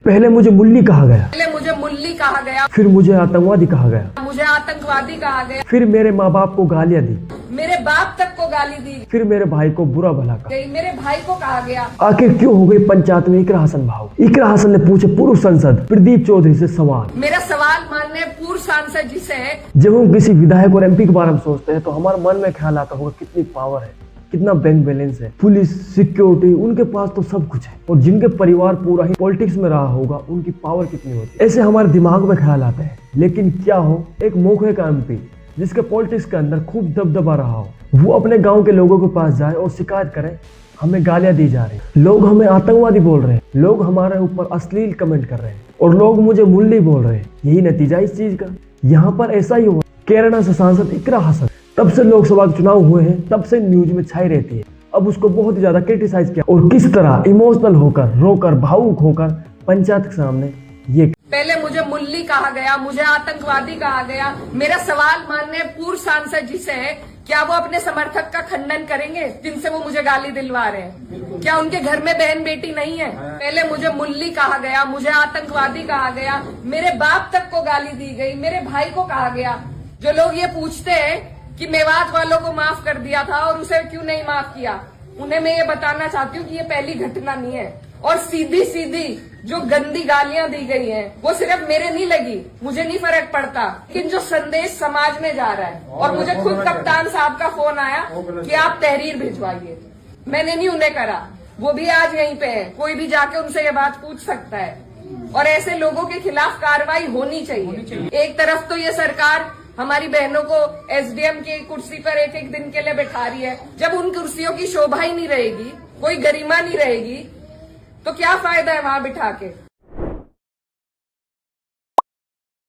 पहले मुझे मुल्ली कहा गया, फिर मुझे आतंकवादी कहा गया, फिर मेरे माँ बाप को गालियाँ दी, मेरे बाप तक को गाली दी फिर मेरे भाई को बुरा भला कहा। गई, मेरे भाई को कहा गया। आखिर क्यों हो गई पंचायत में इकरा हसन भाव? इकरा हसन ने पूछे पूर्व सांसद प्रदीप चौधरी से सवाल। मेरा सवाल माननीय पूर्व सांसद जी से है। जब हम किसी विधायक और एमपी के बारे में सोचते हैं तो हमारे मन में ख्याल आता होगा कितनी पावर है, कितना बैंक बैलेंस है, पुलिस, सिक्योरिटी, उनके पास तो सब कुछ है। और जिनके परिवार पूरा ही पॉलिटिक्स में रहा होगा उनकी पावर कितनी होती है, ऐसे हमारे दिमाग में ख्याल आता है। लेकिन क्या हो, एक मोखे का एमपी जिसके पॉलिटिक्स के अंदर खूब दबदबा रहा हो, वो अपने गांव के लोगों के पास जाए और शिकायत करे हमें गालियां दी जा रही, लोग हमें आतंकवादी बोल रहे हैं, लोग हमारे ऊपर अश्लील कमेंट कर रहे हैं और लोग मुझे मुल्ली बोल रहे हैं। यही नतीजा इस चीज का। यहाँ पर ऐसा ही हुआ। कैराना से सांसद इकरा हसन तब से लोकसभा के चुनाव हुए हैं, तब से न्यूज में छाई रहती है। अब उसको बहुत ही ज्यादा क्रिटिसाइज किया और किस तरह इमोशनल होकर, रोकर, भावुक होकर पंचायत के सामने ये पहले मुझे मुल्ली कहा गया, मुझे आतंकवादी कहा गया। मेरा सवाल माननीय पूर्व सांसद जी से है, क्या वो अपने समर्थक का खंडन करेंगे जिनसे वो मुझे गाली दिलवा रहे हैं? क्या उनके घर में बहन बेटी नहीं है? पहले मुझे मुल्ली कहा गया, मुझे आतंकवादी कहा गया, मेरे बाप तक को गाली दी गई, मेरे भाई को कहा गया। जो लोग ये पूछते हैं कि मेवात वालों को माफ कर दिया था और उसे क्यों नहीं माफ किया, उन्हें मैं ये बताना चाहती हूँ कि ये पहली घटना नहीं है। और सीधी सीधी जो गंदी गालियां दी गई हैं, वो सिर्फ मेरे नहीं लगी, मुझे नहीं फर्क पड़ता, लेकिन जो संदेश समाज में जा रहा है। और मुझे खुद कप्तान साहब का फोन आया कि आप तहरीर भिजवाइए, मैंने नहीं उन्हें करा, वो भी आज यहीं पे है, कोई भी जाके उनसे ये बात पूछ सकता है। और ऐसे लोगों के खिलाफ कार्रवाई होनी चाहिए। एक तरफ तो ये सरकार हमारी बहनों को एसडीएम की कुर्सी पर एक एक दिन के लिए बैठा रही है, जब उन कुर्सियों की शोभा ही नहीं रहेगी, कोई गरिमा नहीं रहेगी, तो क्या फायदा है वहां बिठा के।